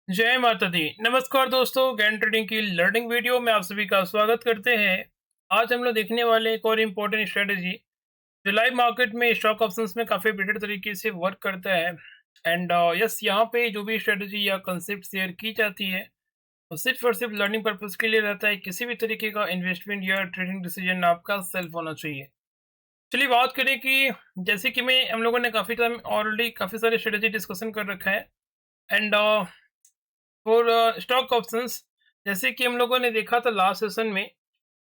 जय माता दी। नमस्कार दोस्तों, ज्ञान ट्रेडिंग की लर्निंग वीडियो में आप सभी का स्वागत करते हैं। आज हम लोग देखने वाले एक और इम्पोर्टेंट स्ट्रेटजी जो लाइव मार्केट में स्टॉक ऑप्शंस में काफ़ी बेटर तरीके से वर्क करता है। एंड यस, यहाँ पे जो भी स्ट्रेटजी या कंसेप्ट शेयर की जाती है वो सिर्फ और सिर्फ लर्निंग पर्पज के लिए रहता है। किसी भी तरीके का इन्वेस्टमेंट या ट्रेडिंग डिसीजन आपका सेल्फ होना चाहिए। चलिए बात करें कि जैसे कि मैं हम लोगों ने काफ़ी टाइम ऑलरेडी काफ़ी सारे स्ट्रेटजी डिस्कशन कर रखा है। एंड और स्टॉक ऑप्शंस, जैसे कि हम लोगों ने देखा था लास्ट सेशन में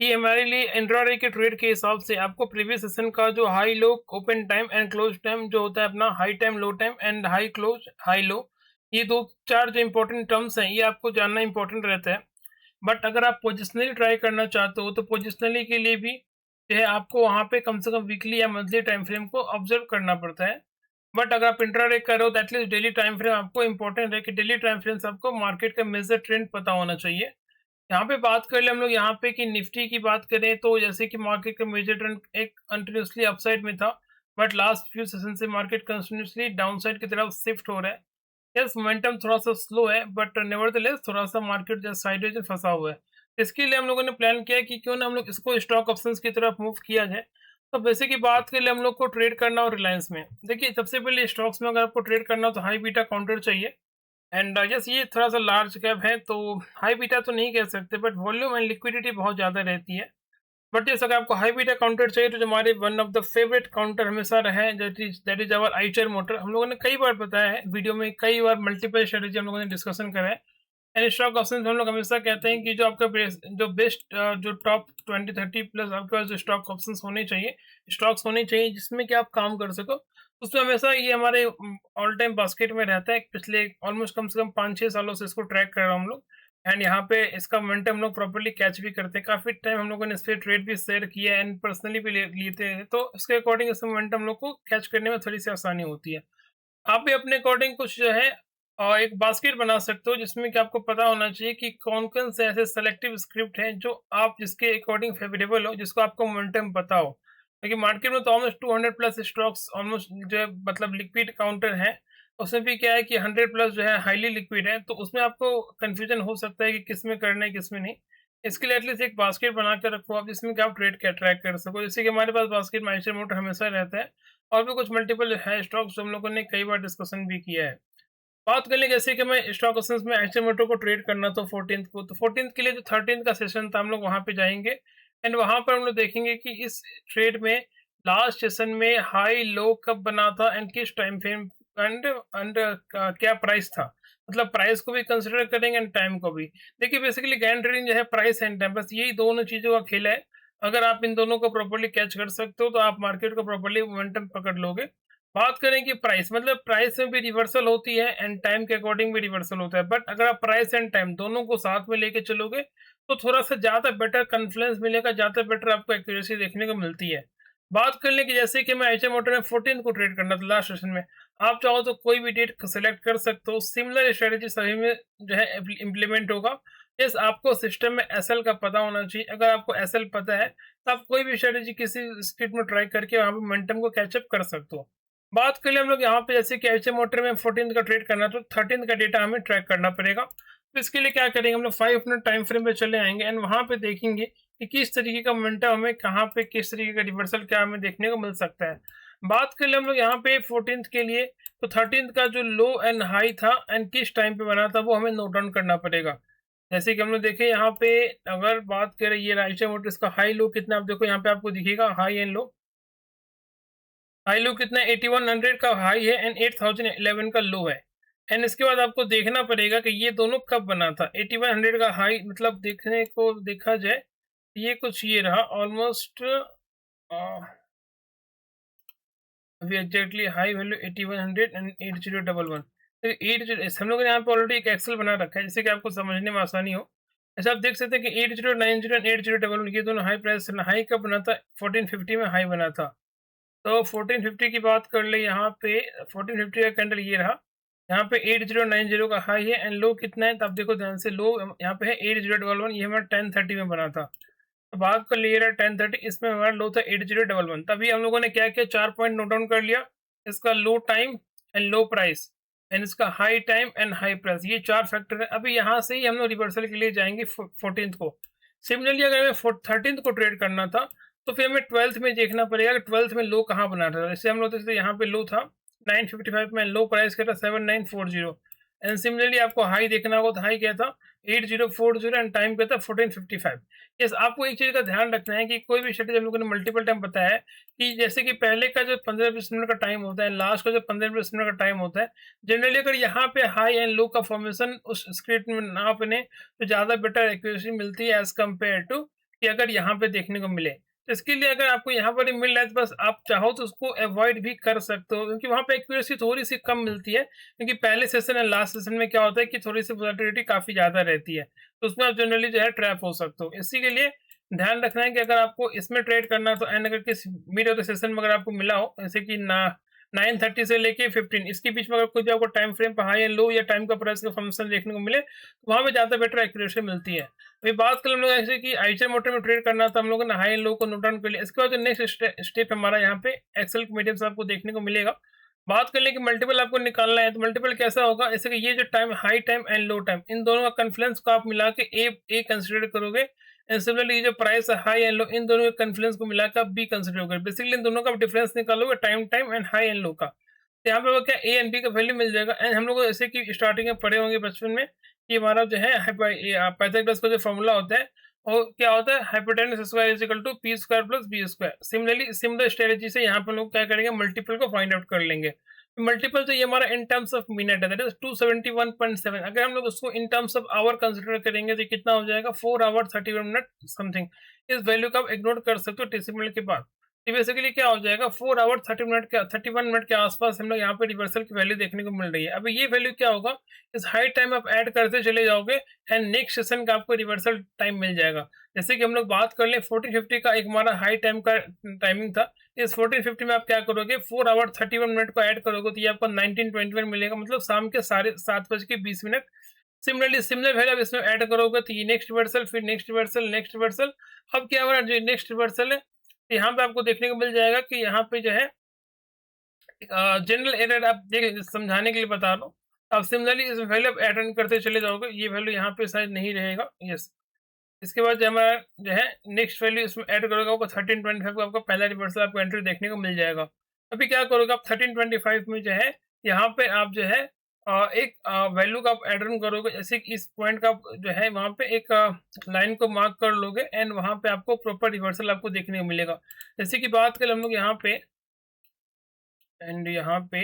कि हमारे लिए इंट्राडे के ट्रेड के हिसाब से आपको प्रीवियस सेशन का जो high low open time and close time जो होता है अपना high time low time and high close high low, ये दो चार जो इंपॉर्टेंट टर्म्स हैं ये आपको जानना इंपॉर्टेंट रहता है। बट अगर आप पोजिशनली ट्राई करना चाहते हो तो पोजिशनली के लिए भी जो है आपको वहाँ पे कम से कम वीकली या मंथली टाइम फ्रेम को ऑब्जर्व करना पड़ता है। बट अगर आप इंट्राडे कर रहे हो तो एटलीस्ट डेली टाइम फ्रेम आपको इंपॉर्टेंट है कि डेली टाइम फ्रेम से आपको मार्केट का मेजर ट्रेंड पता होना चाहिए। यहाँ पे बात कर ले हम लोग यहाँ पे कि निफ्टी की बात करें तो जैसे कि मार्केट का मेजर ट्रेंड एक कंटिन्यूसली अपसाइड में था। बट लास्ट फ्यू सेशन से मार्केट कंटिन्यूसली डाउन साइड की तरफ शिफ्ट हो रहा है। यस, मोमेंटम थोड़ा सा स्लो है बट नेवरदलेस थोड़ा सा मार्केट जस्ट साइडवेज में फंसा हुआ है। इसके लिए हम लोगों ने प्लान किया कि क्यों ना हम लोग इसको स्टॉक ऑप्शंस की तरफ मूव किया जाए। तो बेसिकली बात के लिए हम लोग को ट्रेड करना हो रिलायंस में। देखिए, सबसे पहले स्टॉक्स में अगर आपको ट्रेड करना हो तो हाई बीटा काउंटर चाहिए। एंड यस, ये थोड़ा सा लार्ज कैप है तो हाई बीटा तो नहीं कह सकते बट वॉल्यूम एंड लिक्विडिटी बहुत ज़्यादा रहती है। बट यस, अगर आपको हाई बीटा काउंटर चाहिए तो जो हमारे one of the favourite counter हमेशा रहे हैं that is our Eicher motor. हम लोगों ने कई बार बताया है वीडियो में, कई बार मल्टीपल स्ट्रेटेजी हम लोगों ने डिस्कशन करा है। एंड स्टॉक ऑप्शन हम लोग हमेशा कहते हैं कि जो आपका जो बेस्ट जो टॉप 20-30 प्लस आपके पास जो स्टॉक ऑप्शन होने चाहिए, स्टॉक्स होने चाहिए जिसमें कि आप काम कर सको, उसमें हमेशा ये हमारे ऑल टाइम बास्केट में रहता है। पिछले ऑलमोस्ट कम से कम 5-6 सालों से इसको ट्रैक कर रहा हूँ हम लोग। एंड यहाँ पे इसका मोमेंटम हम लोग प्रॉपर्ली कैच भी करते हैं। काफ़ी टाइम हम लोगों ने इस पर ट्रेड भी शेयर किया है एंड पर्सनली भी लेते हैं, तो उसके अकॉर्डिंग इस मोमेंटम हम लोग को कैच करने में थोड़ी सी आसानी होती है। आप भी अपने अकॉर्डिंग कुछ जो है एक बास्केट बना सकते हो जिसमें कि आपको पता होना चाहिए कि कौन-कौन से ऐसे सेलेक्टिव स्क्रिप्ट हैं जो आप जिसके अकॉर्डिंग फेवरेबल हो, जिसको आपको मोमेंटम पता हो। क्योंकि मार्केट में तो ऑलमोस्ट 200 प्लस स्टॉक्स ऑलमोस्ट जो है मतलब लिक्विड काउंटर है। उसमें भी क्या है कि 100 प्लस जो है हाईली लिक्विड है, तो उसमें आपको कन्फ्यूजन हो सकता है कि किसमें करना है, किसमें नहीं। इसके लिए एटलीस्ट एक बास्केट बना के रखो आप जिसमें कि आप ट्रेड के ट्रैक कर सको। जैसे कि हमारे पास बास्केट में आइशर मोटर हमेशा रहता है और भी कुछ मल्टीपल है स्टॉक्स जो हम लोगों ने कई बार डिस्कशन भी किया है। बात कर लें जैसे कि मैं स्टॉक ऑप्शंस में आइशर मोटर को ट्रेड करना था 14th को, तो 14th के लिए जो 13th का सेशन था हम लोग वहाँ पे जाएँगे। एंड वहाँ पर हम लोग देखेंगे कि इस ट्रेड में लास्ट सेशन में हाई लो कब बना था एंड किस टाइम फ्रेम एंड एंड क्या प्राइस था। मतलब प्राइस को भी कंसीडर करेंगे एंड टाइम को भी। देखिए, बेसिकली ज्ञान ट्रेडिंग जो है प्राइस एंड टाइम, बस यही दोनों चीज़ों का खेल है। अगर आप इन दोनों को प्रॉपर्ली कैच कर सकते हो तो आप मार्केट को प्रॉपर्ली मोमेंटम पकड़ लोगे। बात करें कि प्राइस, मतलब प्राइस में भी रिवर्सल होती है एंड टाइम के अकॉर्डिंग भी रिवर्सल होता है। बट अगर आप प्राइस एंड टाइम दोनों को साथ में लेके चलोगे तो थोड़ा सा ज़्यादा बेटर कॉन्फिडेंस मिलेगा, ज़्यादा बेटर आपको एक्यूरेसी देखने को मिलती है। बात कर लें कि जैसे कि मैं आईचे मोटर में 14 को ट्रेड करना था लास्ट सेशन में। आप चाहो तो कोई भी डेट सेलेक्ट कर सकते हो। सिमिलर स्ट्रेटेजी सभी में जो है इम्प्लीमेंट होगा। यस, आपको सिस्टम में एसएल का पता होना चाहिए। अगर आपको एसएल पता है तो आप कोई भी स्ट्रेटेजी किसी स्क्रिप्ट में ट्राई करके वहाँ पे मोमेंटम को कैचअप कर सकते हो। बात कर ले हम लोग यहाँ पे जैसे कि एचए मोटर में 14th का ट्रेड करना तो 13th का डेटा हमें ट्रैक करना पड़ेगा। तो इसके लिए क्या करेंगे, हम लोग 5 मिनट टाइम फ्रेम पे चले आएंगे एंड वहाँ पे देखेंगे कि किस तरीके का मोमेंटम हमें कहाँ पे किस तरीके का रिवर्सल क्या हमें देखने को मिल सकता है। बात कर ले हम लोग यहाँ पे 14th के लिए, तो 13th का जो लो एंड हाई था एंड किस टाइम पे बना था वो हमें नोट डाउन करना पड़ेगा। जैसे कि हम लोग देखें यहाँ पे, अगर बात करें ये राइचर मोटर्स का हाई लो कितना, आप देखो यहाँ पे आपको दिखेगा high and low. High low कितना है, 8100 का हाई है एंड 8011 का लो है। एंड इसके बाद आपको देखना पड़ेगा कि ये दोनों कब बना था। 8100 का हाई मतलब देखने को देखा जाए ये कुछ ये रहा ऑलमोस्ट अभी एग्जैक्टली हाई वैल्यू 8100 एंड 8011। तो 80 हम लोगों ने यहाँ पे ऑलरेडी एक एक्सेल बना रखा है जिससे कि आपको समझने में आसानी हो। ऐसा आप देख सकते हैं कि 8090 एंड 8011 ये दोनों हाई प्राइस हाई कब बना था, 1450 में हाई बना था। तो 1450 की बात कर ले यहाँ पे, 1450 का कैंडल ये रहा। यहाँ पे 8090 का हाई है एंड लो कितना है, तो आप देखो ध्यान से, लो यहाँ पे है 8011, ये हमारा 1030 में बना था। तो बात कर लिए रहा 1030, इसमें हमारा लो था 8011। तभी हम लोगों ने क्या किया, 4 पॉइंट नोट डाउन कर लिया, इसका low time and low price. And इसका high time and high price, ये 4 फैक्टर है। अभी यहाँ से ही हम लोग रिवर्सल के लिए जाएंगे 14th को। सिमिलरली अगर हमें 13th को ट्रेड करना था तो फिर हमें 12th में देखना पड़ेगा कि 12th में लो कहाँ बना था। जैसे हम लोग जैसे यहाँ पे लो था 955 में, लो प्राइस क्या था 7940, एंड सिमिलरली आपको हाई देखना होगा तो हाई क्या था 8040 एंड टाइम क्या था 1455। यस, आपको एक चीज़ का ध्यान रखना है कि कोई भी स्ट्रेटेजी हम लोगों ने मल्टीपल टाइम बताया है कि जैसे कि पहले का जो 15-20 मिनट का टाइम होता है, लास्ट का जो 15-20 मिनट का टाइम होता है, जनरली अगर यहाँ पे हाई एंड लो का फॉर्मेशन उस स्क्रिप्ट में ना बने तो ज़्यादा बेटर एक्यूरेसी मिलती है एज कम्पेयर टू कि अगर यहाँ पे देखने को मिले। तो इसके लिए अगर आपको यहाँ पर ही मिल रहा है तो बस आप चाहो तो उसको अवॉइड भी कर सकते हो, क्योंकि वहाँ पे एक्यूरेसी थोड़ी सी कम मिलती है, क्योंकि पहले सेशन और लास्ट सेशन में क्या होता है कि थोड़ी सी वोलेटिलिटी काफ़ी ज़्यादा रहती है, तो उसमें आप जनरली जो है ट्रैप हो सकते हो। इसी के लिए ध्यान रखना है कि अगर आपको इसमें ट्रेड करना है तो एंड अगर किस मिड ऑफ द सेशन में अगर आपको मिला हो, जैसे कि ना 9:30 से लेके 15 इसके बीच में अगर कोई भी आपको टाइम फ्रेम पर हाई एंड लो या टाइम का प्राइस का फंक्शन देखने को मिले तो वहाँ पे ज़्यादा बेटर एक्यूरेसी मिलती है। अभी बात करें हम लोग ऐसे कि आईचर मोटर में ट्रेड करना था हम लोगों ने हाई एंड लो को नोट डाउन कर लिया। इसके बाद जो नेक्स्ट स्टेप हमारा यहाँ पे एक्सेल के मीडियम से आपको देखने को मिलेगा। बात कर ले कि मल्टीपल आपको निकालना है तो मल्टीपल कैसा होगा, जैसे कि ये जो time high time and low time in दोनों का कन्फ्लुएंस को आप मिला के ए कंसिडर करोगे, एंड सिमिलरली जो प्राइस है हाई एंड लो इन दोनों के कन्फ्लुएंस को मिलाकर आप बी कंसिडर करोगे। बेसिकली इन दोनों का डिफरेंस निकालोगे time time and high and low का। तो यहाँ पे वो क्या ए एंड बी का वैल्यू मिल जाएगा। एंड हम लोग जैसे कि स्टार्टिंग में पढ़े होंगे बचपन में कि हमारा जो है पाइथागोरस का जो फॉर्मूला होता है और क्या होता है hypotenuse square is equal to P square plus B square. Similarly similar strategy से यहाँ पे लोग क्या करेंगे मल्टीपल को फाइंड आउट कर लेंगे। मल्टीपल तो ये हमारा इन टर्म्स ऑफ मिनट है, दैट इज 271.7। अगर हम लोग उसको in terms of hour consider करेंगे तो कितना हो जाएगा 4 आवर 31 मिनट समथिंग। इस वैल्यू का आप इग्नोर कर सकते हो डेसिमल के बाद। तो बेसिकली क्या हो जाएगा 4 आवर 31 मिनट के आसपास हम लोग यहाँ पे रिवर्सल की वैल्यू देखने को मिल रही है। अभी ये वैल्यू क्या होगा, इस हाई टाइम आप ऐड करते चले जाओगे एंड नेक्स्ट सेशन का आपको रिवर्सल टाइम मिल जाएगा। जैसे कि हम लोग बात कर ले 1450 का एक हमारा हाई टाइम का टाइमिंग था, इस 1450 में आप क्या करोगे 4 आवर 31 मिनट को ऐड करोगे तो ये आपको 1921 मिलेगा, मतलब शाम के 7:20 सिमिलरली सिमिलर वैल्यू आप इसमें ऐड करोगे तो ये नेक्स्ट रिवर्सल, फिर नेक्स्ट रिवर्सल, नेक्स्ट रिवर्सल। अब क्या हमारा जो नेक्स्ट रिवर्सल है यहाँ पे आपको देखने को मिल जाएगा कि यहाँ पे जो है जनरल एरर आप देख समझाने के लिए बता रहा हूँ। आप सिमिलरली इस वैल्यू आप ऐड करते चले जाओगे, ये वैल्यू यहाँ पे शायद नहीं रहेगा। यस, इसके बाद जो हमारा जो है नेक्स्ट वैल्यू इसमें ऐड करोगे आपको 1325 को आपका पहला रिवर्सल आपको एंट्री देखने को मिल जाएगा। अभी क्या करोगे आप 1325 में जो है यहाँ पे आप जो है एक वैल्यू का आप ऐड ऑन करोगे, जैसे कि इस पॉइंट का आप जो है वहाँ पे एक लाइन को मार्क कर लोगे एंड वहाँ पे आपको प्रॉपर रिवर्सल आपको देखने को मिलेगा। जैसे कि बात करें हम लोग यहाँ पे एंड यहाँ पे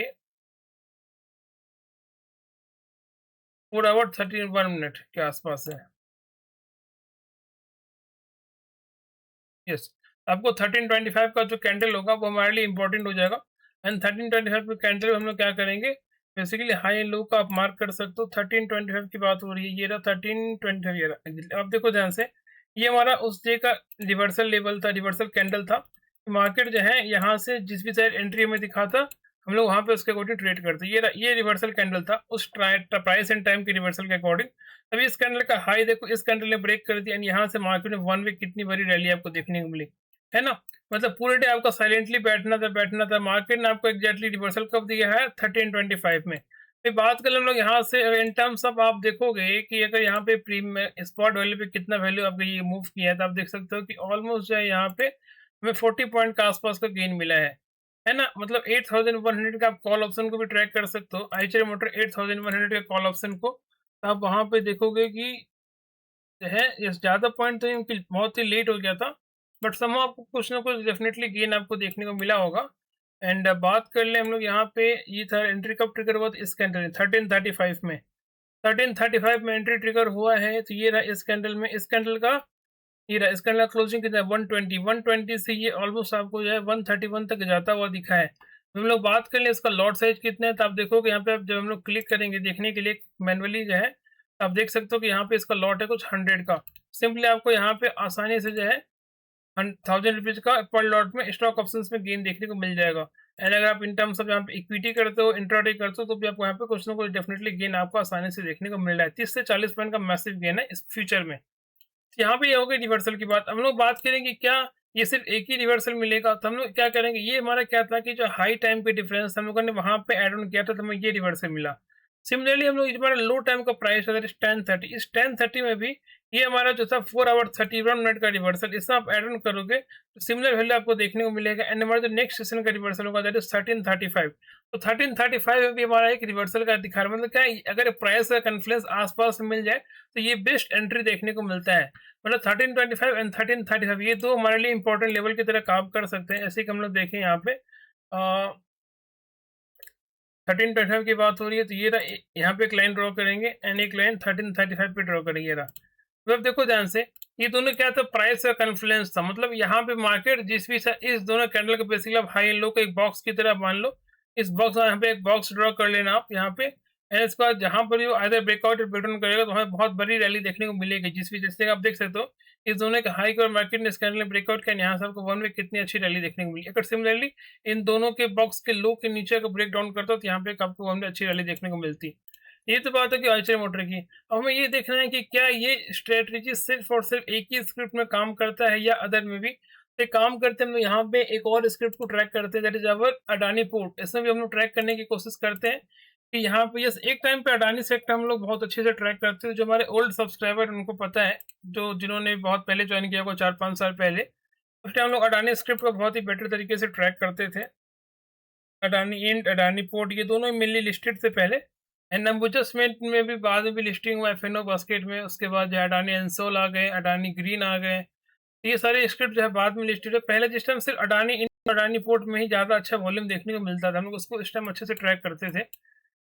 4 आवर 31 मिनट के आसपास है। यस, आपको 1325 का जो कैंडल होगा वो हमारे लिए इंपॉर्टेंट हो जाएगा। एंड 1325 के कैंडल हम लोग क्या करेंगे, बेसिकली हाई एंड लो का आप मार्क कर सकते हो। 1325 की बात हो रही है, ये रहा 1325, ये रहा। अब देखो ध्यान से, ये हमारा उस डे का रिवर्सल लेवल था, रिवर्सल कैंडल था। मार्केट जो है यहाँ से जिस भी साइड एंट्री हमें दिखा था हम लोग वहाँ पे उसके अकॉर्डिंग ट्रेड करते। ये रिवर्सल कैंडल था उस प्राइस एंड टाइम के रिवर्सल के अकॉर्डिंग। अभी इस कैंडल का हाई देखो, इस कैंडल ने ब्रेक कर दिया एंड यहाँ से मार्केट में 1 वीक कितनी बड़ी रैली आपको देखने को मिली, है ना। मतलब पूरे डे आपका साइलेंटली बैठना था। मार्केट ने आपको एग्जैक्टली रिवर्सल कब दिया है 1325 में। फिर बात करें हम लोग यहाँ से इन टर्म्स ऑफ आप देखोगे कि अगर यहाँ पे प्रीमियम स्पॉट वैल्यू पे कितना वैल्यू आपका ये मूव किया है तो आप देख सकते हो कि ऑलमोस्ट जो है यहाँ पे हमें 40 पॉइंट का आसपास का गेन मिला है ना। मतलब 8100 का आप कॉल ऑप्शन को भी ट्रैक कर सकते हो, आईचर मोटर 8100 के कॉल ऑप्शन को। तो आप वहाँ पे देखोगे कि जो है ये ज़्यादा पॉइंट तो उनकी बहुत ही लेट हो गया था, बट समहाउ आपको कुछ ना कुछ डेफिनेटली गेन आपको देखने को मिला होगा। एंड बात कर ले हम लोग यहाँ पे, ये था एंट्री कब ट्रिगर हुआ था इस कैंडल 1335 में। 1335 में एंट्री ट्रिगर हुआ है तो ये रहा इस कैंडल में, इस कैंडल का ये रहा, इस कैंडल का क्लोजिंग कितना है 120 से ये ऑलमोस्ट आपको जो है 131 तक जाता हुआ दिखा है। तो हम लोग बात कर ले इसका लॉट साइज कितना है तो आप देखोगे यहाँ पे आप जब हम लोग क्लिक करेंगे देखने के लिए मैनुअली जो है आप देख सकते हो कि यहाँ पे इसका लॉट है कुछ 100 का। सिंपली आपको यहाँ पे आसानी से जो है 1000 रुपीज़ का पर लॉट में स्टॉक ऑप्शंस में गेन देखने को मिल जाएगा। एंड अगर आप इन टर्म्स ऑफ यहाँ पे इक्विटी करते हो, इंट्राडे करते हो तो भी आपको यहाँ पे कुछ ना कुछ डेफिनेटली गेन आपको आसानी से देखने को मिल रहा है। 30 से 40 पॉइंट का मैसिव गेन है इस फ्यूचर में। यहाँ पे ये हो गई रिवर्सल की बात। हम लोग बात करेंगे क्या ये सिर्फ एक ही रिवर्सल मिलेगा, तो हम लोग क्या करेंगे, ये हमारा क्या था कि जो हाई टाइम पे डिफरेंस हम लोगों ने वहाँ पे ऐड ऑन किया था तो हमें ये रिवर्सल मिला। सिमिलरली हम लोग इस बार लो टाइम का प्राइस है 10:30, इस 10:30 में भी ये हमारा जो था 4 आवर 31 मिनट का रिवर्सल, इसमें आप एड ऑन करोगे तो सिमिलर वैल्यू आपको देखने को मिलेगा। एंड हमारा जो नेक्स्ट सेशन का रिवर्सल होगा दैट इज 13:35, तो 13:35 में भी हमारा एक रिवर्सल का दिखा रहा है। मतलब क्या है, अगर प्राइस का कॉन्फ्लुएंस आसपास मिल जाए तो ये बेस्ट एंट्री देखने को मिलता है। मतलब 13:25 एंड 13:35 ये दो हमारे लिए इंपॉर्टेंट लेवल की तरह काम कर सकते हैं। ऐसे कि हम लोग देखें यहाँ पे 13:25 की बात हो रही है तो ये रहा, यहाँ पे एक लाइन ड्रॉ करेंगे एंड एक लाइन 13:35 पे ड्रॉ करेंगे, ये रहा। तो अब देखो ध्यान से, ये दोनों क्या था, प्राइस का कॉन्फ्लुएंस था। मतलब यहाँ पे मार्केट जिस भी इस दोनों कैंडल को बेसिकली आप हाई एंड लो को एक बॉक्स की तरह मान लो। इस बॉक्स यहाँ पे एक बॉक्स ड्रॉ कर लेना आप यहाँ पे, एंड इसके बाद जहाँ पर भी आइदर ब्रेकआउट या ब्रेकडाउन करेगा तो हमें बहुत बड़ी रैली देखने को मिलेगी। जिस भी जैसे आप देख सकते हो इस दोनों के हाई और मार्केट ने इस कैंडल में ब्रेकआउट किया, यहाँ से आपको वन वे कितनी अच्छी रैली देखने को मिली। अगर सिमिलरली इन दोनों के बॉक्स के लो के नीचे अगर ब्रेक डाउन करता हो तो यहाँ पे आपको वन वे अच्छी रैली देखने को मिलती। ये तो बात है कि आइचर मोटर की। अब हमें ये देखना है कि क्या ये स्ट्रेटजी सिर्फ और सिर्फ एक ही स्क्रिप्ट में काम करता है या अदर में भी तो काम करते हैं। हम यहाँ पे एक और स्क्रिप्ट को ट्रैक करते हैं that is our Adani port. इसमें भी हम लोग ट्रैक करने की कोशिश करते हैं कि यहाँ पे यस एक टाइम पे अडानी सेक्टर हम लोग बहुत अच्छे से ट्रैक करते हैं। जो हमारे ओल्ड सब्सक्राइबर उनको पता है, जो जिन्होंने बहुत पहले ज्वाइन किया होगा 4-5 साल पहले, उस टाइम हम लोग अडानी स्क्रिप्ट को बहुत ही बेटर तरीके से ट्रैक करते थे। अडानी इंट, अडानी पोर्ट ये दोनों मेनली लिस्टेड थे पहले, एंड अंबुजा सीमेंट में भी बाद में भी लिस्टिंग हुआ एफएनओ बास्केट में। उसके बाद जो है अडानी एंसोल आ गए, अडानी ग्रीन आ गए। तो ये सारे स्क्रिप्ट जो है बाद में लिस्टेड है। पहले जिस टाइम सिर्फ अडानी इंट, अडानी पोर्ट में ही ज़्यादा अच्छा वॉल्यूम देखने को मिलता था, हम लोग उसको इस टाइम अच्छे से ट्रैक करते थे।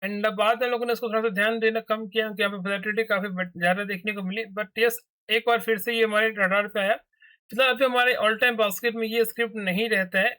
एंड बाद में लोगों ने इसको थोड़ा सा ध्यान देना कम किया कि यहाँ पे वोलेटिलिटी काफ़ी ज़्यादा देखने को मिली। बट यस एक बार फिर से ये हमारे रडार पे आया। फिलहाल अभी हमारे ऑल टाइम बास्केट में ये स्क्रिप्ट नहीं रहता है।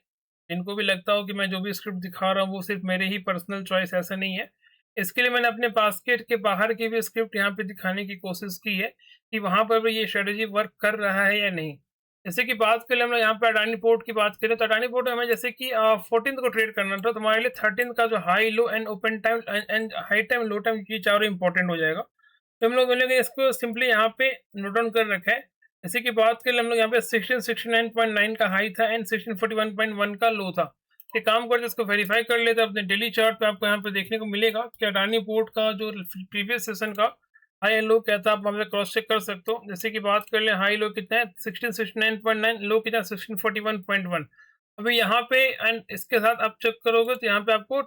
जिनको भी लगता हो कि मैं जो भी स्क्रिप्ट दिखा रहा हूँ वो सिर्फ मेरे ही पर्सनल चॉइस, ऐसा नहीं है। इसके लिए मैंने अपने बास्केट के बाहर की भी स्क्रिप्ट यहाँ पे दिखाने की कोशिश की है कि वहाँ पर भी ये स्ट्रेटेजी वर्क कर रहा है या नहीं। जैसे कि बात करें हम लोग यहाँ पे अडानी पोर्ट की बात करें तो अडानी पोर्ट में हमें जैसे कि 14th को ट्रेड करना था, तो हमारे लिए 13th का जो high low and open time and high time low time ये चारों इंपॉर्टेंट हो जाएगा। तो हम लोग बोलेंगे इसको सिंपली यहाँ पे नोट डाउन कर रखा है। जैसे कि बात करें हम लोग यहाँ पे 1669.9 का हाई था एंड 1641.1 का लो था। ये काम करते इसको वेरीफाई कर लेते हैं अपने डेली चार्ट पे। आपको यहाँ पे देखने को मिलेगा कि अडानी पोर्ट का जो प्रीवियस सेशन का हाई एंड लो क्या था, आप हमें क्रॉस चेक कर सकते हो। जैसे कि बात कर ले हाई लो कितना है 1669.9, लो कितना 1641.1। अभी यहाँ पे एंड इसके साथ आप चेक करोगे तो यहाँ पे आपको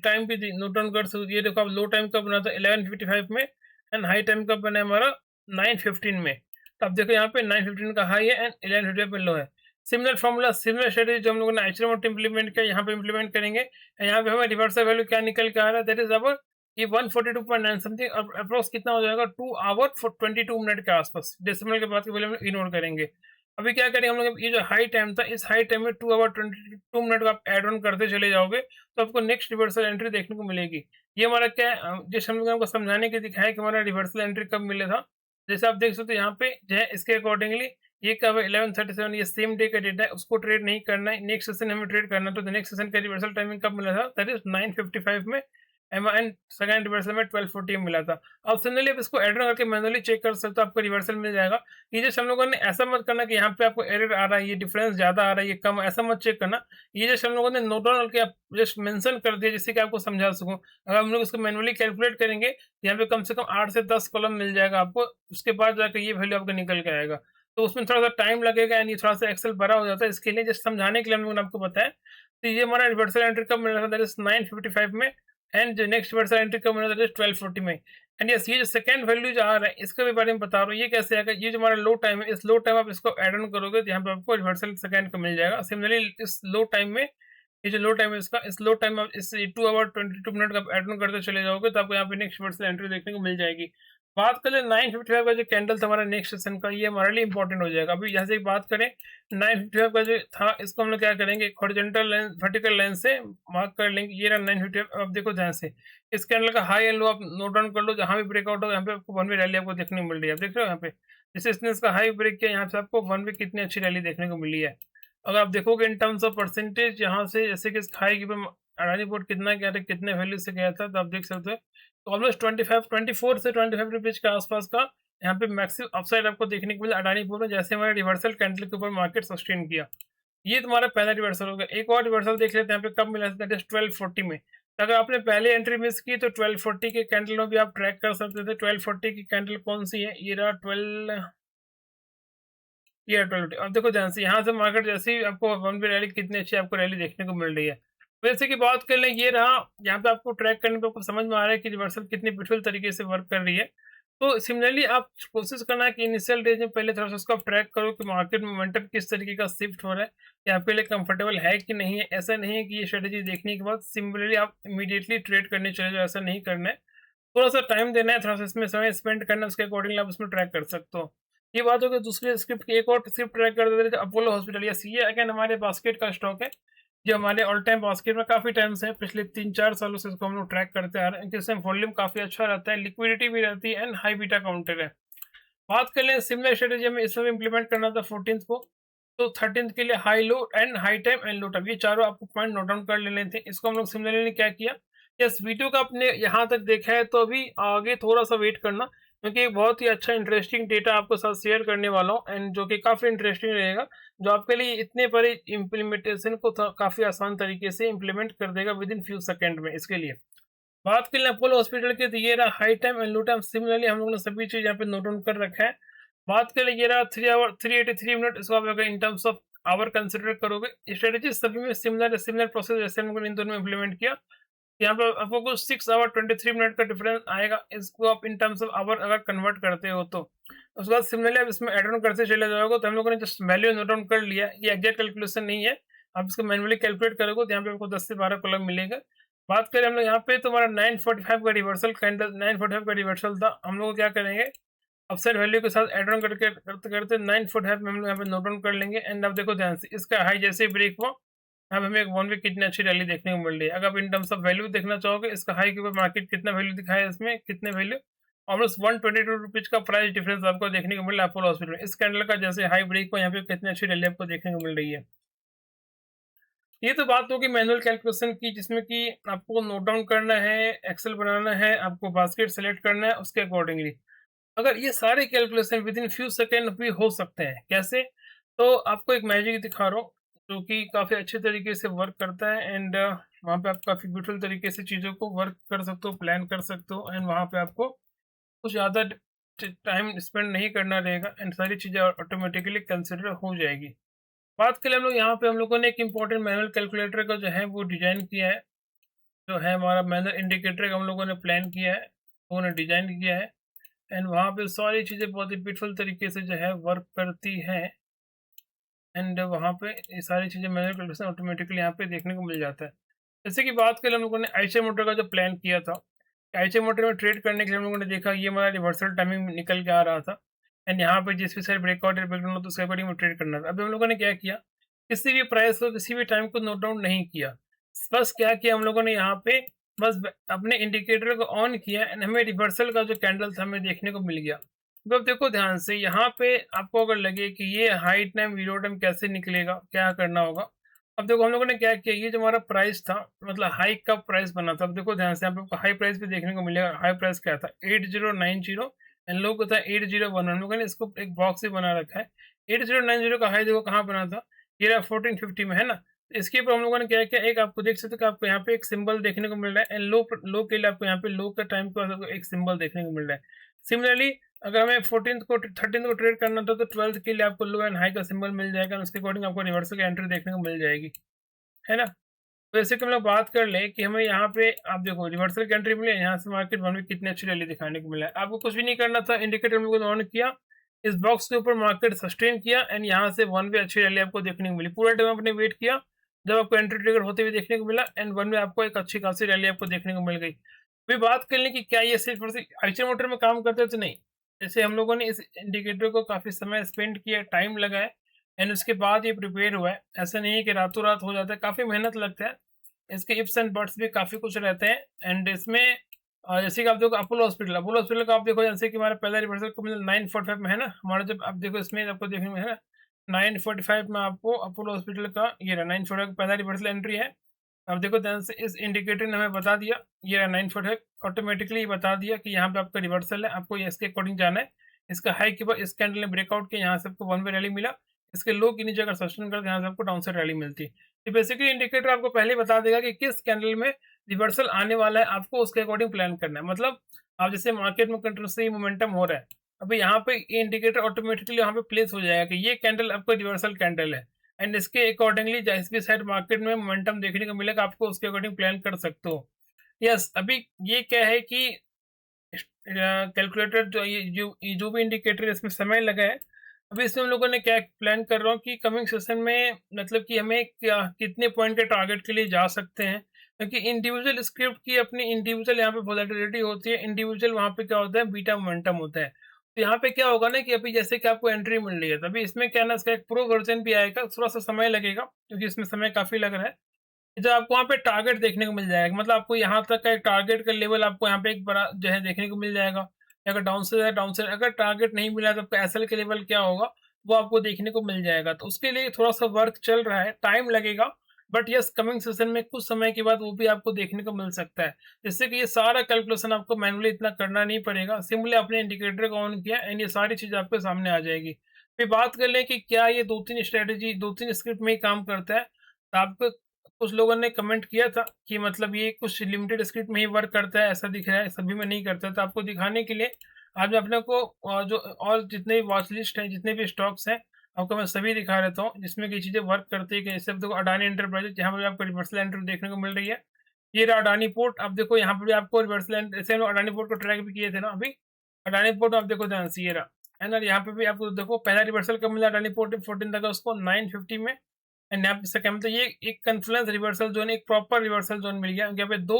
टाइम भी नोट डाउन कर सकते। ये देखो आप लो टाइम कब बना था 11:55 में एंड हाई टाइम कब बना है हमारा 9:15 में। तो आप देखो यहाँ पे 9:15 का हाई है एंड 11:55 में लो है। सिमिलर फॉर्मूला, सिमिलर स्ट्रेटेजी जो हम लोगों ने एचएल मोड इंप्लीमेंट किया यहाँ पे इंप्लीमेंट करेंगे। यहाँ पे हमें रिवर्सल वैल्यू क्या निकल के आ रहा है दैट इज अवर ये 142.9 समथिंग अप्रोक्स कितना हो जाएगा 2 आवर 22 मिनट के आसपास। डेसिमल के बाद के वैल्यू हम लोग इग्नोर करेंगे। अभी क्या करेंगे हम लोग, ये जो हाई टाइम था इस हाई टाइम में 2 आवर 22 मिनट का आप एड ऑन करते चले जाओगे तो आपको नेक्स्ट रिवर्सल एंट्री देखने को मिलेगी। ये हमारा क्या है, जैसे हम लोग आपको समझाने के दिखाया कि हमारा रिवर्सल एंट्री कब मिले था। जैसे आप देख सकते हो यहाँ पे जो है इसके अकॉर्डिंगली ये कब है 11:37, ये सेम डे का डेटा है, उसको ट्रेड नहीं करना है। नेक्स्ट सेशन हमें ट्रेड करना है तो नेक्स्ट सेशन का रिवर्सल टाइमिंग कब मिला था दैट इज 9:55 में एंड सेकंड रिवर्सल में 12:40 में मिला था। अब सिमिलरली आप इसको एड ऑन करके मैनुअली चेक कर सकते हो, आपको रिवर्सल मिल जाएगा। ये जैसे हम लोगों ने ऐसा मत करना कि यहाँ पे आपको एरर आ रहा है, ये डिफरेंस ज़्यादा आ रहा है, ये कम, ऐसा मत चेक करना। ये जैसे हम लोगों ने नोट डाउन करके जस्ट मेंशन कर दिया जिससे कि आपको समझा सकूँ। अगर हम लोग इसको मैनुअली कैलकुलेट करेंगे तो यहाँ पे कम से कम 8 से 10 कॉलम मिल जाएगा आपको, उसके बाद जाकर ये वैल्यू आपका निकल के आएगा। तो उसमें थोड़ा सा टाइम लगेगा एंड ये थोड़ा सा एक्सेल बड़ा हो जाता है। इसके लिए जस्ट समझाने के लिए हम लोगों ने आपको बताया। तो ये हमारा रिवर्सल एंट्री कब मिला था दैट इज 9:55 में एंड जो नेक्स्ट रिवर्सल एंट्री कब मिला था दैट इज 12:40 में। एंड यस ये जो सेकंड वैल्यू जो आ रहा है इसके भी बारे में बता रहा हूँ। ये कैसे आएगा, ये जो हमारा लो टाइम है इस लो टाइम आप इसको एड ऑन करोगे तो यहाँ पे आपको रिवर्सल सेकंड का मिल जाएगा। सिमिलरली इस लो टाइम में, ये जो लो टाइम है इसका, इस लो टाइम आप इस 2 आवर 22 मिनट का एड ऑन करते चले जाओगे तो आपको यहाँ पे नेक्स्ट रिवर्सल एंट्री देखने को मिल जाएगी। बात करें 9:55 का जो कैंडल था हमारा नेक्स्ट सेशन का, ये हमारे लिए इंपॉर्टेंट हो जाएगा। अभी जैसे बात करें 9:55 का जो था इसको हम लोग क्या करेंगे, हॉरिजॉन्टल लाइन वर्टिकल लाइन से मार्क कर लेंगे। ये रहा 9:55। अब देखो ध्यान से इस कैंडल का हाई एंड लो आप नोट डाउन कर लो। जहाँ भी ब्रेकआउट हो यहाँ पे आपको वन वे रैली आपको देखने को मिल रही है। आप देख रहे हो यहाँ पे जैसे इसने इसका हाई ब्रेक किया, यहाँ से आपको वन वे कितनी अच्छी रैली देखने को मिली है। अगर आप देखोगे इन टर्म्स ऑफ परसेंटेज यहाँ से, जैसे कि हाई की अडानी पोर्ट कितना गया था, कितने वैल्यू से गया था, तो आप देख सकते हो तो ऑलमोस्ट 24 से 25 रुपीज के आसपास का यहाँ पे मैक्सिमम अपसाइड आपको देखने को मिला अडानी पोर्ट में। जैसे हमारे रिवर्सल कैंडल के ऊपर मार्केट सस्टेन किया, ये तुम्हारा पहला रिवर्सल होगा। एक और रिवर्सल देख लेते हैं यहाँ पे कब मिला था दैट इज 12:40 में। अगर आपने पहले एंट्री मिस की तो 1240 के कैंडल में भी आप ट्रैक कर सकते थे। 1240 की कैंडल कौन सी है? ये रहा 12। अब देखो ध्यान से, यहाँ से मार्केट जैसे ही आपको वन वे रैली, कितनी अच्छी आपको रैली देखने को मिल रही है। वैसे की बात कर लें, ये रहा, यहाँ पे आपको ट्रैक करने पे आपको समझ में आ रहा है कि रिवर्सल कितनी ब्यूटीफुल तरीके से वर्क कर रही है। तो सिमिलरली आप कोशिश करना है कि इनिशियल डेज में पहले थोड़ा सा उसका ट्रैक करो कि मार्केट मोमेंटम किस तरीके का शिफ्ट हो रहा है, या आपके लिए कंफर्टेबल है कि नहीं है। ऐसा नहीं है कि ये स्ट्रेटेजी देखने के बाद सिमिलरली आप इमीडिएटली ट्रेड करने चले जाओ, ऐसा नहीं करना है। थोड़ा सा टाइम देना है, थोड़ा सा इसमें समय स्पेंड करना है, उसके अकॉर्डिंगली आप उसमें ट्रैक कर सकते हो। ये बात हो गई दूसरी स्क्रिप्ट की। एक और स्क्रिप्ट ट्रैक कर देते थे, अपोलो हॉस्पिटल। यस, ये अगेन हमारे बास्केट का स्टॉक है, जो हमारे ऑल टाइम बास्केट में काफ़ी टाइम से है, पिछले 3-4 सालों से इसको हम लोग ट्रैक करते आ रहे हैं, क्योंकि इसमें वॉल्यूम काफ़ी अच्छा रहता है, लिक्विडिटी भी रहती है एंड हाई बीटा काउंटर है। बात कर लें सिमिलर स्ट्रेटेजी हमें इसमें इम्प्लीमेंट करना था 14th को, तो 13th के लिए high low and high time and low time, ये चारों आपको पॉइंट नोट डाउन कर लेने थे। इसको हम लोग सिमिलरली क्या किया, यस वीडियो का आपने यहाँ तक देखा है तो अभी आगे थोड़ा सा वेट करना, क्योंकि एक बहुत ही अच्छा इंटरेस्टिंग डेटा आपको साथ शेयर करने वाला हूँ, एंड जो कि काफ़ी इंटरेस्टिंग रहेगा, जो आपके लिए इतने बड़े इम्प्लीमेंटेशन को काफ़ी आसान तरीके से इम्प्लीमेंट कर देगा विद इन फ्यू सेकेंड में। इसके लिए बात कर लें अपोलो हॉस्पिटल की, तो ये रहा high time and low time. Similarly हम लोगों ने सभी चीज़ यहाँ पे नोट डाउन कर रखा है। बात करें, ये रहा 3 आवर 383 मिनट। इसको आप अगर in terms of hour consider करोगे, स्ट्रेटेजी सभी में सिमिलर सिमिलर प्रोसेस जैसे हम लोगों ने इन दोनों में इम्प्लीमेंट किया। यहाँ पे आपको कुछ 6 आवर 23 मिनट का डिफरेंस आएगा। इसको आप इन टर्म्स ऑफ आवर अगर कन्वर्ट करते हो तो उसके बाद सिमिलरली आप इसमें एड ऑन करते चले जाओगे। तो हम लोगों ने जस्ट वैल्यू नोट डाउन कर लिया, ये एग्जैक्ट कैलकुलेशन नहीं है। आप इसको मैनुअली कैलकुलेट करोगे तो यहाँ पे आपको 10 से 12 कॉलम मिलेगा। बात करें हम लोग यहाँ पे, तो हमारा 945 का रिवर्सल कैंडल, 945 का रिवर्सल था। हम लोग क्या करेंगे, अपसाइड वैल्यू के साथ एड ऑन करके करते करते 945 में हम लोग यहाँ पे नोट डाउन कर लेंगे। एंड अब देखो ध्यान से, इसका हाई जैसे ही ब्रेक हुआ, अब हमें एक वन वीक कितनी अच्छी रैली देखने को मिल रही है। अगर आप इन टर्म्स ऑफ वैल्यू देखना चाहोगे, इसका हाई के ऊपर मार्केट कितना वैल्यू दिखाया है, इसमें कितने वैल्यू, ऑलमोस्ट 122 रुपीज का प्राइस डिफरेंस आपको देखने को मिल रहा है अपोलो हॉस्पिटल में। इस कैंडल का जैसे हाई ब्रेक को यहाँ पे कितनी अच्छी रैली आपको देखने को मिल रही है। ये तो बात होगी मैनुअल कैलकुलेशन की, जिसमें कि आपको नोट डाउन करना है, एक्सेल बनाना है, आपको बास्केट सेलेक्ट करना है उसके अकॉर्डिंगली। अगर ये सारे calculation with in few second भी हो सकते हैं, कैसे? तो आपको एक मैजिक दिखा रहा हूँ, जो कि काफ़ी अच्छे तरीके से वर्क करता है। एंड वहाँ पे आप काफ़ी ब्यूटीफुल तरीके से चीज़ों को वर्क कर सकते हो, प्लान कर सकते हो, एंड वहाँ पे आपको कुछ ज़्यादा टाइम स्पेंड नहीं करना रहेगा, एंड सारी चीज़ें ऑटोमेटिकली कंसिडर हो जाएगी। बात करें हम लोग, यहाँ पे हम लोगों ने एक इम्पोर्टेंट मैनुअल कैलकुलेटर का जो है वो डिज़ाइन किया है, जो है हमारा मैनुअल इंडिकेटर का हम लोगों ने प्लान किया है, लोगों ने डिज़ाइन किया है। एंड वहाँ पे सारी चीज़ें बहुत ही ब्यूटीफुल तरीके से जो है वर्क करती हैं। एंड वहाँ पे ये सारी चीज़ें मैनुअल कैलकुलेशन ऑटोमेटिकली यहाँ पे देखने को मिल जाता है। जैसे कि बात करें हम लोगों ने आईसीआई मोटर का जो प्लान किया था, आईसीआई मोटर में ट्रेड करने के लिए हम लोगों ने देखा ये हमारा रिवर्सल टाइमिंग निकल के आ रहा था, एंड यहाँ पे जिस भी साइड ब्रेकआउट या ब्रेकडाउन हो तो उसके अकॉर्डिंग में ट्रेड करना था। अभी हम लोगों ने क्या किया, किसी भी प्राइस को किसी भी टाइम को नोट डाउन नहीं किया, बस क्या किया हम लोगों ने यहाँ पे, बस अपने इंडिकेटर को ऑन किया, एंड हमें रिवर्सल का जो कैंडल था हमें देखने को मिल गया। तो अब देखो ध्यान से, यहाँ पे आपको अगर लगे कि ये हाई टाइम वीडियो टाइम कैसे निकलेगा, क्या करना होगा। अब देखो हम लोगों ने क्या किया, ये जो हमारा प्राइस था, मतलब हाई का प्राइस बना था। अब देखो ध्यान से, यहाँ पे आपको हाई प्राइस भी देखने को मिलेगा। हाई प्राइस क्या था, 8090, एंड लो को था 8011। हम लोगों ने इसको एक बॉक्स भी बना रखा है। 8090 का हाई देखो कहाँ बना था, ये रहा 1450 में, है ना। इसके ऊपर हम लोगों ने क्या किया, एक आपको देख सकते हो कि आपको यहाँ पे एक सिंबल देखने को मिल रहा है, एंड लो लो के लिए आपको यहाँ पे लो का टाइम के बाद आपको एक सिंबल देखने को मिल रहा है। सिमिलरली अगर हमें 14th को 13th को ट्रेड करना था, तो 12th के लिए आपको लो एंड हाई का सिंबल मिल जाएगा, उसके अकॉर्डिंग आपको रिवर्सल की एंट्री देखने को मिल जाएगी, है ना। तो ऐसे कि हम लोग बात कर लें कि हमें यहाँ पे आप देखो रिवर्सल की एंट्री मिली, यहाँ से मार्केट वन वीक कितनी अच्छी रैली दिखाने को मिला है। आपको कुछ भी नहीं करना था, इंडिकेटर हम लोगों ने ऑन किया, इस बॉक्स के ऊपर मार्केट सस्टेन किया, एंड यहाँ से वन वे अच्छी रैली आपको देखने को मिली। पूरा टाइम आपने वेट किया, जब आपको एंट्री ट्रिगर होते हुए देखने को मिला, एंड वन वे आपको एक अच्छी खासी रैली आपको देखने को मिल गई। अभी बात कर लें कि क्या ये सिर्फ और सिर्फ आईसीआई मोटर में काम करते तो नहीं, जैसे हम लोगों ने इस इंडिकेटर को काफ़ी समय स्पेंड किया, टाइम लगाया, एंड उसके बाद ये प्रिपेयर हुआ है। ऐसा नहीं है कि रातों रात हो जाता है, काफ़ी मेहनत लगता है। इसके इफ्स एंड बट्स भी काफ़ी कुछ रहते हैं, एंड इसमें जैसे कि आप देखो अपोलो हॉस्पिटल का आप देखो, जैसे कि हमारा पहला रिवर्सल को मतलब 945 में है ना हमारा, जब आप देखो इसमें आपको देखने में है ना 945 में आपको अपोलो हॉस्पिटल का ये रहा 945 का पहला रिवर्सल एंट्री है। अब देखो ध्यान से, इस इंडिकेटर ने हमें बता दिया, ये रहा 945, ऑटोमेटिकली बता दिया कि यहाँ पे आपका रिवर्सल है, आपको ये इसके अकॉर्डिंग जाना है। इसका हाई के बाद इस कैंडल ने ब्रेकआउट किया, यहाँ से आपको वन वे रैली मिला। इसके लो के नीचे अगर सस्टेन करते हैं, यहाँ से आपको डाउन साइड रैली मिलती है। तो बेसिकली इंडिकेटर आपको पहले ही बता देगा कि किस कैंडल में रिवर्सल आने वाला है, आपको उसके अकॉर्डिंग प्लान करना है। मतलब आप जैसे मार्केट में कंटिन्यूअसली मोमेंटम हो रहा है, अभी यहाँ पे ये इंडिकेटर ऑटोमेटिकली यहाँ पे प्लेस हो जाएगा कि ये कैंडल आपका रिवर्सल कैंडल है, एंड इसके अकॉर्डिंगली जिस भी साइड मार्केट में मोमेंटम देखने को मिलेगा, आपको उसके अकॉर्डिंग प्लान कर सकते हो। यस, अभी ये क्या है कि कैलकुलेटर जो भी इंडिकेटर इसमें समय लगा है, अभी इसमें हम लोगों ने क्या प्लान कर रहा हूँ कि कमिंग सेशन में मतलब कि हमें क्या कितने पॉइंट के टारगेट के लिए जा सकते हैं, क्योंकि इंडिविजुअल स्क्रिप्ट की अपनी इंडिविजुअल यहाँ पे वोलेटिलिटी होती है, इंडिविजुअल वहाँ पे क्या होता है, बीटा मोमेंटम होता है। तो यहाँ पे क्या होगा ना कि अभी जैसे कि आपको एंट्री मिल रही है, तभी इसमें क्या है ना, इसका एक प्रो वर्जन भी आएगा, थोड़ा सा समय लगेगा क्योंकि इसमें समय काफ़ी लग रहा है। जो आपको वहाँ पे टारगेट देखने को मिल जाएगा, मतलब आपको यहाँ तक का एक टारगेट का लेवल आपको यहाँ पे एक बड़ा जो है देखने को मिल जाएगा। अगर डाउन साइड है, डाउन साइड अगर टारगेट नहीं मिला तो आपका एसएल का लेवल क्या होगा, वो आपको देखने को मिल जाएगा। तो उसके लिए थोड़ा-सा वर्क चल रहा है, टाइम लगेगा, बट यस कमिंग सेशन में कुछ समय के बाद वो भी आपको देखने को मिल सकता है। जिससे कि ये सारा कैलकुलेशन आपको मैनुअली इतना करना नहीं पड़ेगा, सिंपली अपने इंडिकेटर को ऑन किया एंड ये सारी चीज़ आपके सामने आ जाएगी। फिर बात कर लें कि क्या ये 2-3 स्ट्रैटेजी 2-3 स्क्रिप्ट में ही काम करता है? तो आपको कुछ लोगों ने कमेंट किया था कि मतलब ये कुछ लिमिटेड स्क्रिप्ट में ही वर्क करता है, ऐसा दिख रहा है, सभी में नहीं करता है। तो आपको दिखाने के लिए आज मैं अपने को जो और जितने भी वॉच लिस्ट हैं, जितने भी स्टॉक्स हैं, आपको मैं सभी दिखा देता हूँ, जिसमें ये चीज़ें वर्क करती है। कि जैसे अब देखो अडानी एंटरप्राइजेज़, यहाँ पे भी आपको रिवर्सल एंट्री देखने को मिल रही है। ये रहा अडानी पोर्ट, अब देखो यहाँ पे भी आपको रिवर्सल जैसे हम लोग अडानी पोर्ट को ट्रैक भी किए थे ना अभी, अडानी पोर्ट आप देखो ध्यान से ये रहा, है ना? यहाँ पे भी आपको देखो पहला रिवर्सल कब मिला अडानी पोर्ट 14 तक उसको 950 में, एंड यहाँ पे सेकंड तो ये एक कॉन्फ्लुएंस रिवर्सल जोन, एक प्रॉपर रिवर्सल जोन मिल गया। यहाँ पे 2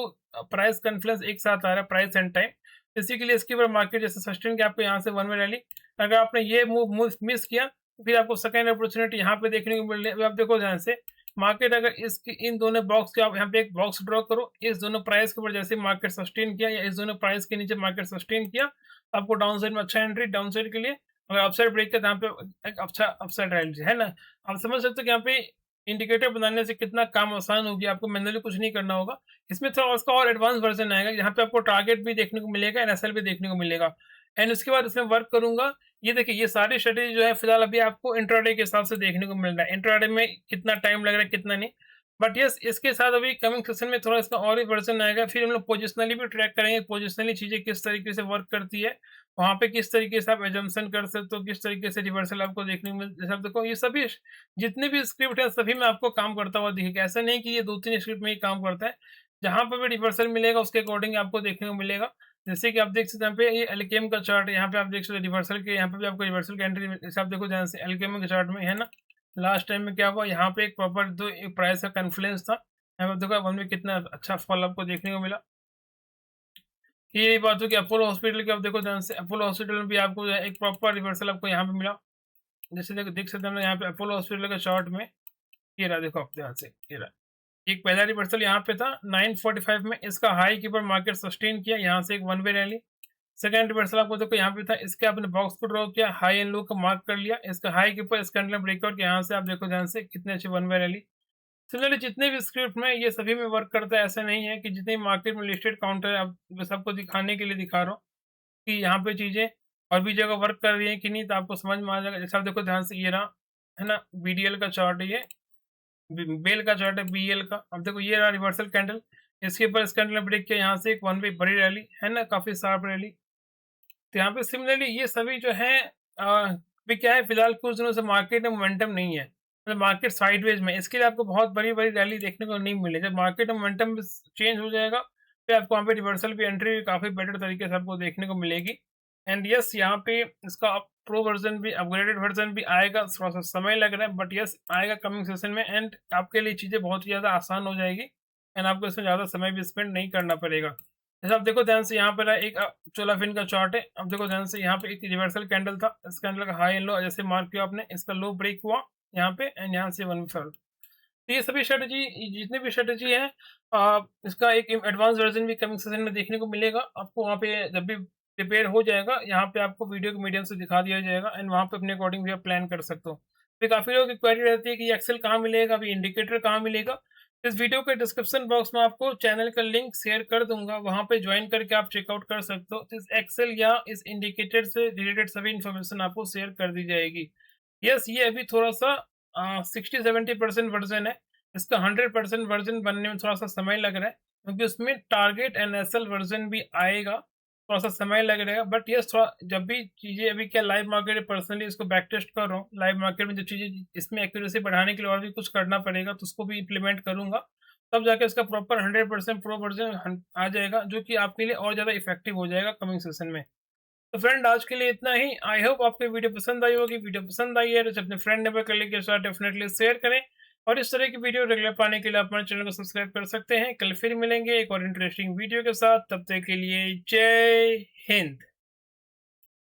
प्राइस कॉन्फ्लुएंस एक साथ आ रहा है, प्राइस एंड टाइम। इसी के लिए इसके ऊपर मार्केट जैसे सस्टेन किया, आपको यहाँ से वन वे रैली, अगर आपने ये मूव मिस किया तो फिर आपको सेकंड अपॉर्चुनिटी यहाँ पे देखने को मिल रही है। अभी आप देखो ध्यान से, मार्केट अगर इसकी इन दोनों बॉक्स के आप यहाँ पे एक बॉक्स ड्रॉ करो, इस दोनों प्राइस के ऊपर जैसे मार्केट सस्टेन किया या इस दोनों प्राइस के नीचे मार्केट सस्टेन किया, तो आपको डाउन साइड में अच्छा एंट्री, डाउन साइड के लिए अगर अपसाइड ब्रेक किया तो यहाँ पे एक अच्छा अपसाइड रैली, है ना? आप समझ सकते हो कि यहाँ पे इंडिकेटर बनाने से कितना काम आसान हो गया, आपको मैनुअली कुछ नहीं करना होगा। इसमें थोड़ा उसका और एडवांस वर्ज़न आएगा, यहाँ पे आपको टारगेट भी देखने को मिलेगा, एनएसएल भी देखने को मिलेगा, एंड उसके बाद इसमें वर्क करूँगा। ये देखिए, ये सारी स्ट्रैटेजी जो है फिलहाल अभी आपको इंट्राडे के हिसाब से देखने को मिल रहा है। इंट्राडे में कितना टाइम लग रहा है, कितना नहीं। बट यस, इसके साथ अभी कमिंग सेशन में थोड़ा इसका और भी वर्ज़न आएगा, फिर हम लोग पोजिशनली भी ट्रैक करेंगे, पोजिशनली चीज़ें किस तरीके से वर्क करती है, वहाँ पे किस तरीके से आप असम्पशन कर सकते हो, किस तरीके से रिवर्सल आपको देखने को मिल, जैसे आप देखो ये सभी जितने भी स्क्रिप्ट है सभी में आपको काम करता हुआ दिखेगा। ऐसा नहीं कि ये 2-3 स्क्रिप्ट में ही काम करता है, जहाँ पे भी रिवर्सल मिलेगा उसके अकॉर्डिंग आपको देखने को मिलेगा। जैसे कि आप देख सकते हैं यहाँ पे ये एल्केम का चार्ट है, यहाँ पे आप देख सकते हैं रिवर्सल के, यहाँ पे भी आपको रिवर्सल की एंट्री जैसे आप देखो ध्यान से एल्केम के चार्ट में, है ना? लास्ट टाइम में क्या हुआ, यहाँ पे एक प्रॉपर दो एक प्राइस का कॉन्फ्लुएंस था। यहाँ पे देखो वन में कितना अच्छा फॉल आपको देखने को मिला। यही बात हो कि अपोलो हॉस्पिटल की आप देखो ध्यान से, अपोलो हॉस्पिटल में भी आपको जो है एक प्रॉपर रिवर्सल आपको यहाँ पे मिला। जैसे देखो देख सकते हैं हम लोग यहाँ पे अपोलो हॉस्पिटल के चार्ट में, ये रहा देखो आप ध्यान से, ये रहा। एक पहला रिवर्सल यहाँ पे था 945 में, इसका हाई के ऊपर मार्केट सस्टेन किया, यहाँ से एक one way rally. Second reversal आपको देखो यहाँ पे था, इसके आपने बॉक्स को ड्रॉ किया, हाई एंड लो का मार्क कर लिया, इसका हाई के ऊपर इसका कैंडल ब्रेकआउट, यहाँ से आप देखो ध्यान से कितने अच्छे वन वे रैली। सिमिलरली जितने भी स्क्रिप्ट में ये सभी में वर्क करता है, ऐसा नहीं है कि जितने मार्केट में लिस्टेड काउंटर है, अब बस आपको दिखाने के लिए दिखा रहा हूँ कि यहाँ पे चीज़ें और भी जगह वर्क कर रही हैं कि नहीं, तो आपको समझ में आ जाएगा। जैसे आप देखो ध्यान से, ये रहा, है ना? बीडीएल का चार्ट है ये, बेल का चार्ट है बीएल का। अब देखो ये रहा रिवर्सल कैंडल, इसके ऊपर इस कैंडल ने ब्रेक किया, यहाँ से एक वन वे बड़ी रैली, है ना? काफ़ी शार्प रैली। तो यहाँ पे सिमिलरली ये सभी जो हैं अभी क्या है, फिलहाल कुछ दिनों से मार्केट में मोमेंटम नहीं है, मतलब मार्केट साइडवेज में, इसके लिए आपको बहुत बड़ी-बड़ी रैली देखने को नहीं मिली। जब मार्केट में मोमेंटम चेंज हो जाएगा, फिर आपको वहाँ पे रिवर्सल भी, एंट्री भी काफ़ी बेटर तरीके से आपको देखने को मिलेगी। एंड यस, यहाँ पे इसका प्रो वर्ज़न भी, अपग्रेडेड वर्ज़न भी आएगा, थोड़ा-सा समय लग रहा है, बट यस आएगा कमिंग सेशन में, एंड आपके लिए चीज़ें बहुत ही ज़्यादा आसान हो जाएगी, एंड आपको इसमें ज़्यादा समय भी स्पेंड नहीं करना पड़ेगा। जैसे आप देखो ध्यान से, यहाँ पर एक 14 फिन का चार्ट है। अब देखो ध्यान से, यहाँ पे एक रिवर्सल कैंडल था, इस कैंडल का हाई एंड लो जैसे मार्क किया आपने, इसका लो ब्रेक हुआ यहाँ पे, एंड यहाँ से वन फॉल। तो ये सभी स्ट्रेटजी, जितने भी स्ट्रेटजी हैं, इसका एक एडवांस वर्जन भी कमिंग सेशन में देखने को मिलेगा आपको। वहाँ पे जब भी प्रिपेयर हो जाएगा, यहाँ पे आपको वीडियो के मीडियम से दिखा दिया जाएगा, एंड वहाँ पे अपने अकॉर्डिंग भी आप प्लान कर सकते हो। फिर काफ़ी लोगों की क्वेरी रहती है कि एक्सेल कहाँ मिलेगा, अभी इंडिकेटर कहाँ मिलेगा। इस वीडियो के डिस्क्रिप्शन बॉक्स में आपको चैनल का लिंक शेयर कर दूंगा, वहाँ पे ज्वाइन करके आप चेकआउट कर सकते हो। तो इस एक्सेल या इस इंडिकेटर से रिलेटेड सभी इन्फॉर्मेशन आपको शेयर कर दी जाएगी। यस, ये अभी थोड़ा सा 60-70% वर्जन है, इसका 100% वर्जन बनने में थोड़ा सा समय लग रहा है, क्योंकि उसमें टारगेट एनएसएल वर्ज़न भी आएगा, थोड़ा-सा समय लग रहेगा, बट यस थोड़ा जब भी चीज़ें अभी क्या लाइव मार्केट है, पर्सनली इसको बैक टेस्ट कर रहा हूँ। लाइव मार्केट में जो चीज़ें इसमें एक्यूरेसी बढ़ाने के लिए और भी कुछ करना पड़ेगा, तो उसको भी इम्प्लीमेंट करूँगा। तब जाके इसका प्रॉपर 100% प्रो वर्ज़न आ जाएगा, जो कि आपके लिए और ज़्यादा इफ़ेक्टिव हो जाएगा कमिंग सेशन में। तो फ्रेंड आज के लिए इतना ही। आई होप आपको वीडियो पसंद आई होगी। वीडियो पसंद आई है तो इसे अपने फ्रेंड नेबर कलीग के साथ डेफिनेटली शेयर करें, और इस तरह की वीडियो रेगुलर पाने के लिए आप हमारे चैनल को सब्सक्राइब कर सकते हैं। कल फिर मिलेंगे एक और इंटरेस्टिंग वीडियो के साथ, तब तक के लिए जय हिंद।